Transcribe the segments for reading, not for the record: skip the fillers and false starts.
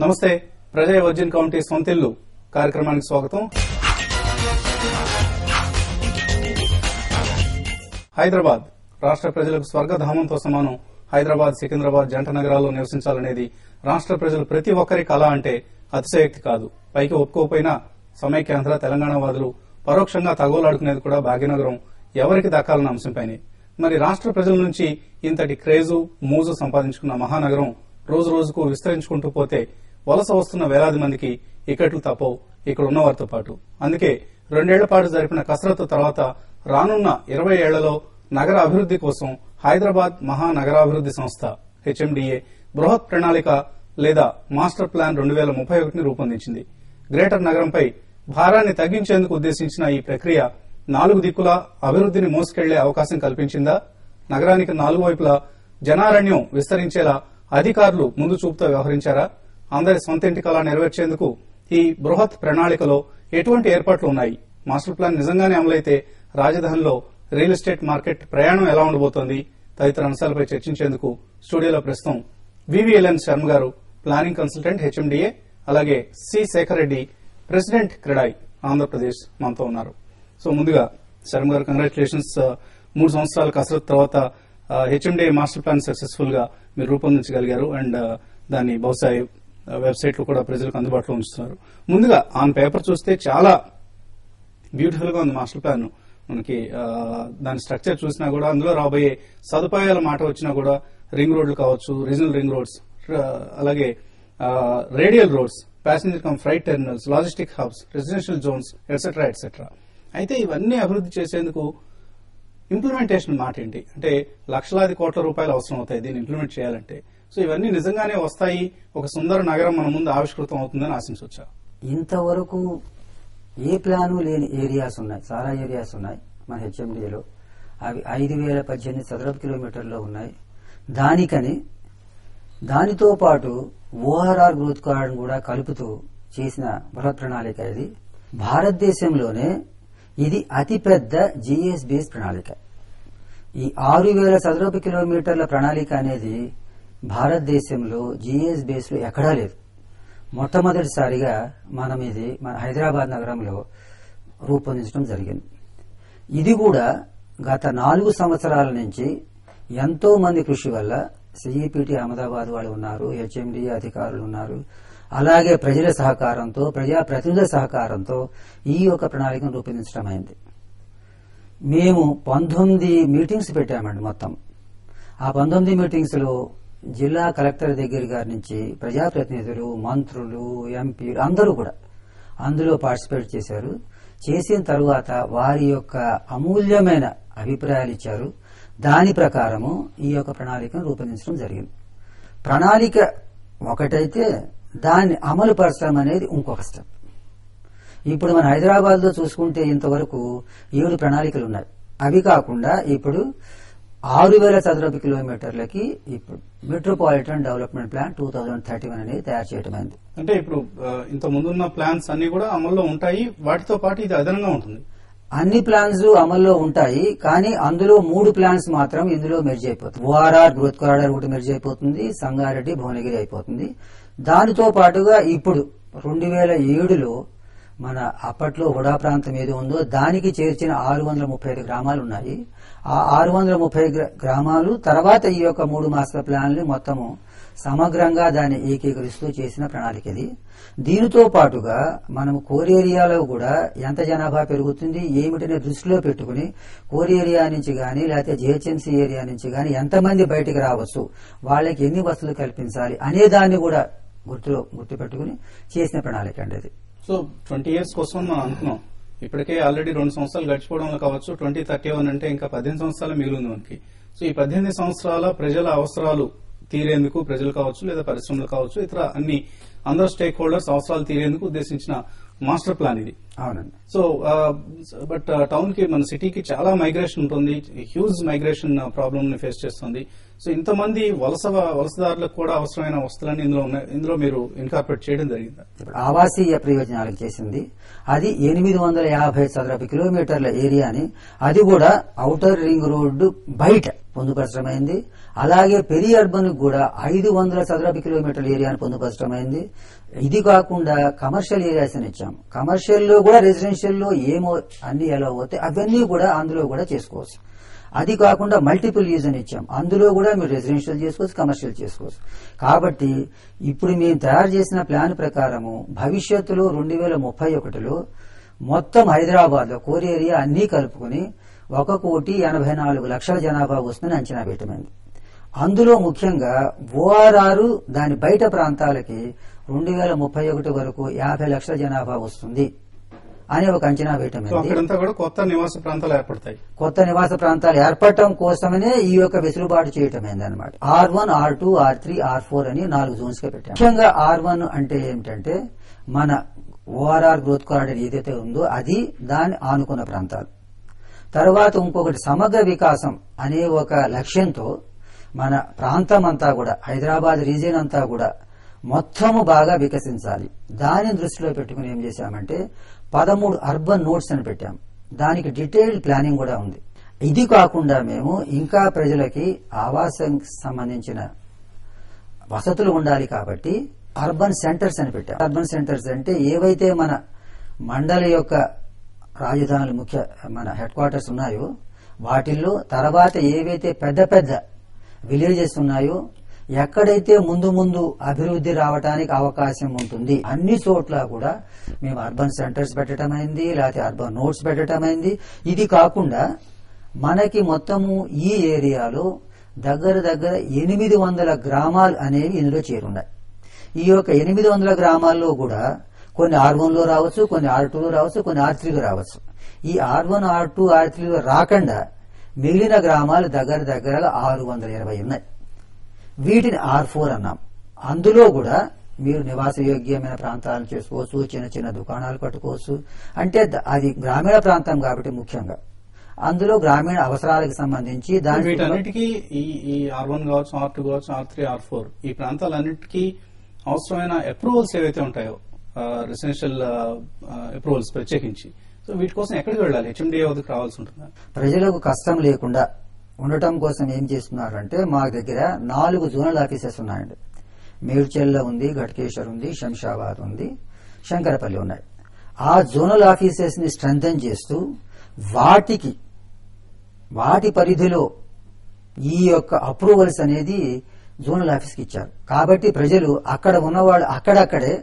నమస్తే. ప్రజా virgin county సొంతిల్లు కార్యక్రమానికి స్వాగతం. హైదరాబాద్ రాష్ట్ర ప్రజలకు స్వర్గధామంతో సమానం. హైదరాబాద్, సికింద్రాబాద్ జంట నగరాల్లో నివసించాలనేది రాష్ట్ర ప్రజలు ప్రతి ఒక్కరి కళ అంటే అతిశయోక్తి కాదు. పైకి ఒప్పుకోకపోయినా సమైక్యాంధ్ర తెలంగాణవాదులు పరోక్షంగా తగోలాడుకునేది కూడా భాగ్యనగరం ఎవరికి దక్కాలన్న అంశంపైనే. మరి రాష్ట్ర ప్రజల నుంచి ఇంతటి క్రేజు, మోజు సంపాదించుకున్న మహానగరం రోజు రోజుకు విస్తరించుకుంటూ పోతే వలస వస్తున్న వేలాది మందికి ఇక్కట్లు తప్పవు, ఇక్కడ ఉన్నవారితో పాటు. అందుకే 2 ఏళ్ల పాటు జరిపిన కసరత్తు తర్వాత రానున్న 20 ఏళ్లలో నగర అభివృద్ది కోసం హైదరాబాద్ మహానగరాభివృద్ది సంస్థ HMDA బృహత్ ప్రణాళిక లేదా మాస్టర్ ప్లాన్ 2031ని రూపొందించింది. గ్రేటర్ నగరంపై భారాన్ని తగ్గించేందుకు ఉద్దేశించిన ఈ ప్రక్రియ 4 దిక్కులా అభివృద్దిని మోసుకెళ్లే అవకాశం కల్పించిందా? నగరానికి 4 వైపులా జనారణ్యం విస్తరించేలా అధికారులు ముందు చూపుతో వ్యవహరించారా? అందరి సొంతింటి కళ నెరవేర్చేందుకు ఈ బృహత్ ప్రణాళికలో ఎటువంటి ఏర్పాట్లు ఉన్నాయి? మాస్టర్ ప్లాన్ నిజంగానే అమలైతే రాజధానిలో రియల్ ఎస్టేట్ మార్కెట్ ప్రయాణం ఎలా ఉండబోతోంది? తదితర అంశాలపై చర్చించేందుకు స్టూడియోలో ప్రస్తుతం వివిఎల్ఎన్ శర్మ గారు, ప్లానింగ్ కన్సల్టెంట్ HMDA, అలాగే సి శేఖర్ రెడ్డి, ప్రెసిడెంట్ క్రెడాయ్ ఆంధ్రప్రదేశ్ మనతో ఉన్నారు. సో ముందుగా శర్మ గారు, కంగ్రాచులేషన్స్. 3 సంవత్సరాల కసరత్తు తర్వాత HMDA మాస్టర్ ప్లాన్ సక్సెస్ఫుల్ గా మీరు రూపొందించగలిగారు అండ్ దాన్ని బహుశా వెబ్సైట్ లో కూడా ప్రజలకు అందుబాటులో ఉంచుతున్నారు. ముందుగా ఆన్ పేపర్ చూస్తే చాలా బ్యూటిఫుల్ గా ఉంది మాస్టర్ ప్లాన్. మనకి దాని స్ట్రక్చర్ చూసినా కూడా, అందులో రాబోయే సదుపాయాల మాట వచ్చినా కూడా, రింగ్ రోడ్లు కావచ్చు, రీజనల్ రింగ్ రోడ్స్, అలాగే radial roads, passenger cum freight terminals, logistic hubs, residential zones, etcetera etcetera. అయితే ఇవన్నీ అభివృద్ది చేసేందుకు ఇంప్లిమెంటేషన్ మాట ఏంటి? అంటే లక్షలాది కోట్ల రూపాయలు అవసరం అవుతాయి దీన్ని ఇంప్లిమెంట్ చేయాలంటే. సో ఇవన్నీ నిజంగానే వస్తాయి, ఒక సుందర నగరం మన ముందు ఆవిష్కృతం అవుతుందని ఆశించవచ్చా? ఇంతవరకు ఏ ప్లాను లేని ఏరియాస్ ఉన్నాయి, చాలా ఏరియాస్ ఉన్నాయి మన HMDAలో. అవి 5018 చదరపు కిలోమీటర్లో ఉన్నాయి. దానితో పాటు ORR గ్రోత్ కార్డ్ కూడా కలుపుతూ చేసిన బృహత్ ప్రణాళిక ఇది. భారతదేశంలోనే ఇది అతిపెద్ద GS బేస్ ప్రణాళిక. ఈ 6000 చదరపు కిలోమీటర్ల ప్రణాళిక అనేది భారతదేశంలో GS బేస్ లో ఎక్కడా లేదు. మొట్టమొదటిసారిగా మన హైదరాబాద్ నగరంలో రూపొందించడం జరిగింది. ఇది కూడా గత 4 సంవత్సరాల నుంచి ఎంతో మంది కృషి వల్ల CEPT అహ్మదాబాద్ వాళ్ళు ఉన్నారు, HMDA అధికారులు ఉన్నారు, అలాగే ప్రజల సహకారంతో, ప్రజాప్రతినిధుల సహకారంతో ఈ యొక్క ప్రణాళికను రూపొందించడం అయింది. మేము 19 మీటింగ్స్ పెట్టామండి మొత్తం. ఆ 19 మీటింగ్స్ లో జిల్లా కలెక్టర్ దగ్గర గారి నుంచి ప్రజాప్రతినిధులు, మంత్రులు, ఎంపీలు అందరూ కూడా అందులో పార్టిసిపేట్ చేశారు. చేసిన తరువాత వారి యొక్క అమూల్యమైన అభిప్రాయాలు ఇచ్చారు. దాని ప్రకారము ఈ యొక్క ప్రణాళికను రూపొందించడం జరిగింది. ప్రణాళిక ఒకటైతే దాన్ని అమలు పరచడం అనేది ఇంకొక స్టెప్. ఇప్పుడు మన హైదరాబాద్ లో చూసుకుంటే ఇంతవరకు 7 ప్రణాళికలు ఉన్నాయి. అవి కాకుండా ఇప్పుడు 6000 చదరపు కిలోమీటర్లకి ఇప్పుడు మెట్రోపాలిటన్ డెవలప్మెంట్ ప్లాన్ 2031 అనేది తయారు చేయటమైంది. అంటే ఇప్పుడు ఇంత ముందున్న ప్లాన్స్ అన్ని కూడా అమల్లో ఉంటాయి, వాటితో పాటు ఇది అదనంగా ఉంటుంది. అన్ని ప్లాన్స్ అమల్లో ఉంటాయి, కానీ అందులో 3 ప్లాన్స్ మాత్రం ఇందులో మెర్జ్ అయిపోతుంది. ORR గ్రోత్ కారిడార్ ఒకటి మెర్జ్ అయిపోతుంది, సంగారెడ్డి, భువనగిరి అయిపోతుంది. దానితో పాటుగా ఇప్పుడు 2007లో మన అప్పట్లో హుడా ప్రాంతం ఏది ఉందో దానికి చేర్చిన 635 గ్రామాలు ఉన్నాయి. ఆ 630 గ్రామాలు తర్వాత ఈ యొక్క 3 మాస్టర్ ప్లాన్లు మొత్తము సమగ్రంగా దాన్ని ఏకీకరిస్తూ చేసిన ప్రణాళిక ఇది. దీనితో పాటుగా మనం కోర్ ఏరియాలో కూడా ఎంత జనాభా పెరుగుతుంది ఏమిటనే దృష్టిలో పెట్టుకుని కోర్ ఏరియా నుంచి గానీ లేకపోతే GHMC ఏరియా నుంచి గానీ ఎంతమంది బయటికి రావచ్చు, వాళ్ళకి ఎన్ని వసతులు కల్పించాలి అనే దాన్ని కూడా గుర్తు పెట్టుకుని చేసిన ప్రణాళిక అండి అది. సో 20 years కోసం మనం అనుకున్నాం. ఇప్పటికే ఆల్రెడీ 2 సంవత్సరాలు గడిచిపోవడం కావచ్చు, 2031 అంటే ఇంకా 18 సంవత్సరాలు మిగిలింది మనకి. సో ఈ 18 సంవత్సరాల ప్రజల అవసరాలు తీరేందుకు, ప్రజలు కావచ్చు లేదా పరిశ్రమలు కావచ్చు, ఇతర అందరూ స్టేక్ హోల్డర్స్ అవసరాలు తీరేందుకు ఉద్దేశించిన మాస్టర్ ప్లాన్ ఇది. అవునండి. సో బట్ టౌన్ కి, మన సిటీకి చాలా మైగ్రేషన్ ఉంటుంది, హ్యూజ్ మైగ్రేషన్ ప్రాబ్లమ్ ని ఫేస్ చేస్తుంది. సో ఇంతమంది వలసదారులకు కూడా అవసరమైన వస్తువులన్నీ ఇందులో మీరు ఇన్కార్పొరేట్ చేయడం జరిగింది. ఇప్పుడు ఆవాసీయ ప్రయోజనాలకు చేసింది అది 850 చదరపు కిలోమీటర్ల ఏరియాని, అది కూడా ఔటర్ రింగ్ రోడ్డు బయట పొందుపరచడమైంది. అలాగే పెరి అర్బన్ కూడా 500 చదరపు కిలోమీటర్ల ఏరియాను పొందుపరచడమైంది. ఇది కాకుండా కమర్షియల్ ఏరియాస్ అని ఇచ్చాం. కమర్షియల్ లో కూడా రెసిడెన్షియల్ లో ఏమో అన్ని ఎలా అవుతాయి అవన్నీ కూడా అందులో కూడా చేసుకోవచ్చు. అది కాకుండా మల్టిపుల్ యూజ్ అని ఇచ్చాం. అందులో కూడా మీరు రెసిడెన్షియల్ చేసుకోవచ్చు, కమర్షియల్ చేసుకోవచ్చు. కాబట్టి ఇప్పుడు మేము తయారు చేసిన ప్లాన్ ప్రకారము భవిష్యత్తులో 2031లో మొత్తం హైదరాబాద్ లో కోర్ ఏరియా అన్ని కలుపుకుని 1,84,00,000 జనాభా వస్తుందని అంచనా వేయటమైంది. అందులో ముఖ్యంగా ఓఆర్ఆర్ దాని బయట ప్రాంతాలకి 2031 వరకు 50 లక్షల జనాభా వస్తుంది అని ఒక అంచనా వేయటమైంది. అక్కడంతా కూడా కొత్త నివాస ప్రాంతాలు ఏర్పడతాయి. కొత్త నివాస ప్రాంతాలు ఏర్పడటం కోసమనే ఈ యొక్క వెసులుబాటు చేయటమైంది అనమాట. R1, R2, R3, R4 అని 4 జోన్స్ గా పెట్టాం. ముఖ్యంగా R1 అంటే ఏమిటంటే మన ఓఆర్ఆర్ గ్రోత్ కారిడార్ ఏదైతే ఉందో అది దాన్ని ఆనుకున్న ప్రాంతాలు. తర్వాత ఇంకొకటి సమగ్ర వికాసం అనే ఒక లక్ష్యంతో మన ప్రాంతం అంతా కూడా హైదరాబాద్ రీజియన్ అంతా కూడా మొత్తము బాగా వికసించాలి. దానిని దృష్టిలో పెట్టుకుని ఏం చేశామంటే 13 అర్బన్ నోడ్స్ అని పెట్టాం. దానికి డీటెయిల్డ్ ప్లానింగ్ కూడా ఉంది. ఇది కాకుండా మేము ఇంకా ప్రజలకి ఆవాసానికి సంబంధించిన వసతులు ఉండాలి కాబట్టి అర్బన్ సెంటర్స్ అని పెట్టాం. అర్బన్ సెంటర్స్ అంటే ఏవైతే మన మండలి యొక్క రాజధానులు ముఖ్య మన హెడ్ క్వార్టర్స్ ఉన్నాయో వాటిల్లో తర్వాత ఏవైతే పెద్ద పెద్ద విలేజెస్ ఉన్నాయో ఎక్కడైతే ముందు ముందు అభివృద్ధి రావడానికి అవకాశం ఉంటుంది అన్ని చోట్ల కూడా మేము అర్బన్ సెంటర్స్ పెట్టడమైంది, లేకపోతే అర్బన్ నోడ్స్ పెట్టడమైంది. ఇది కాకుండా మనకి మొత్తము ఈ ఏరియాలో దగ్గర 800 గ్రామాలు అనేవి ఇందులో చేరున్నాయి. ఈ యొక్క 800 గ్రామాల్లో కూడా కొన్ని R1 లో రావచ్చు, కొన్ని R2 లో రావచ్చు, కొన్ని R3 లో రావచ్చు. ఈ R1, R2, R3 లో రాకుండా మిగిలిన గ్రామాలు దగ్గర 620 ఉన్నాయి. వీటిని R4 అన్నాం. అందులో కూడా మీరు నివాస యోగ్యమైన ప్రాంతాలను చేసుకోవచ్చు, చిన్న చిన్న దుకాణాలు కట్టుకోవచ్చు. అంటే అది గ్రామీణ ప్రాంతం కాబట్టి ముఖ్యంగా అందులో గ్రామీణ అవసరాలకు సంబంధించి వీటన్నిటికీ ఈ R1 కావచ్చు, R2 కావచ్చు, R3, R4 ఈ ప్రాంతాలన్నిటికీ అవసరమైన అప్రూవల్స్ ఏవైతే ఉంటాయో రెసిడెన్షియల్ అప్రూవల్స్ ప్రత్యేకించి సో వీటి కోసం ఎక్కడికి వెళ్ళాలి? HMDA వద్దకు రావాల్సి ఉంటుందా? ప్రజలకు కష్టం లేకుండా ఉండటం కోసం ఏం చేస్తున్నారంటే మా దగ్గర 4 జోనల్ ఆఫీసెస్ ఉన్నాయండి. మేడ్చల్లో ఉంది, ఘట్కేశ్వర్ ఉంది, శంషాబాద్ ఉంది, శంకరపల్లి ఉన్నాయి. ఆ జోనల్ ఆఫీసెస్ ని స్ట్రెంథెన్ చేస్తూ వాటి పరిధిలో ఈ యొక్క అప్రూవల్స్ అనేది జోనల్ ఆఫీస్కి ఇచ్చారు. కాబట్టి ప్రజలు అక్కడ ఉన్నవాళ్ళు అక్కడక్కడే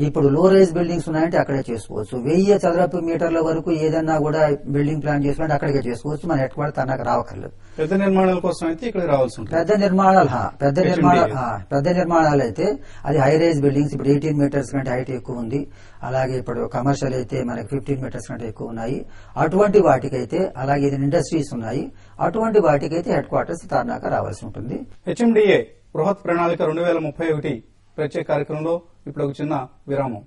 ఇప్పుడు లో రైజ్ బిల్డింగ్స్ ఉన్నాయంటే అక్కడే చేసుకోవచ్చు. 1000 చదరపు మీటర్ల వరకు ఏదన్నా కూడా బిల్డింగ్ ప్లాన్ చేసుకుంటే అక్కడికే చేసుకోవచ్చు. మన హెడ్ క్వార్టర్ తనకు రావక్కర్లేదు. పెద్ద నిర్మాణాల కోసం అయితే ఇక్కడ రావాల్సి ఉంటుంది. పెద్ద నిర్మాణాలు అయితే అది హై రైజ్ బిల్డింగ్స్ ఇప్పుడు 18 మీటర్స్ కంటే హైట్ ఎక్కువ ఉంది. అలాగే ఇప్పుడు కమర్షియల్ అయితే మనకి 15 మీటర్స్ కంటే ఎక్కువ ఉన్నాయి. అటువంటి వాటికైతే అలాగే ఏదైనా ఇండస్ట్రీస్ ఉన్నాయి అటువంటి వాటికైతే హెడ్ క్వార్టర్స్ తార్నాక రావాల్సి ఉంటుంది. HMDA బృహత్ ప్రణాళిక 2031 ప్రత్యేక కార్యక్రమంలో ఇప్పుడు ఒక చిన్న విరామం.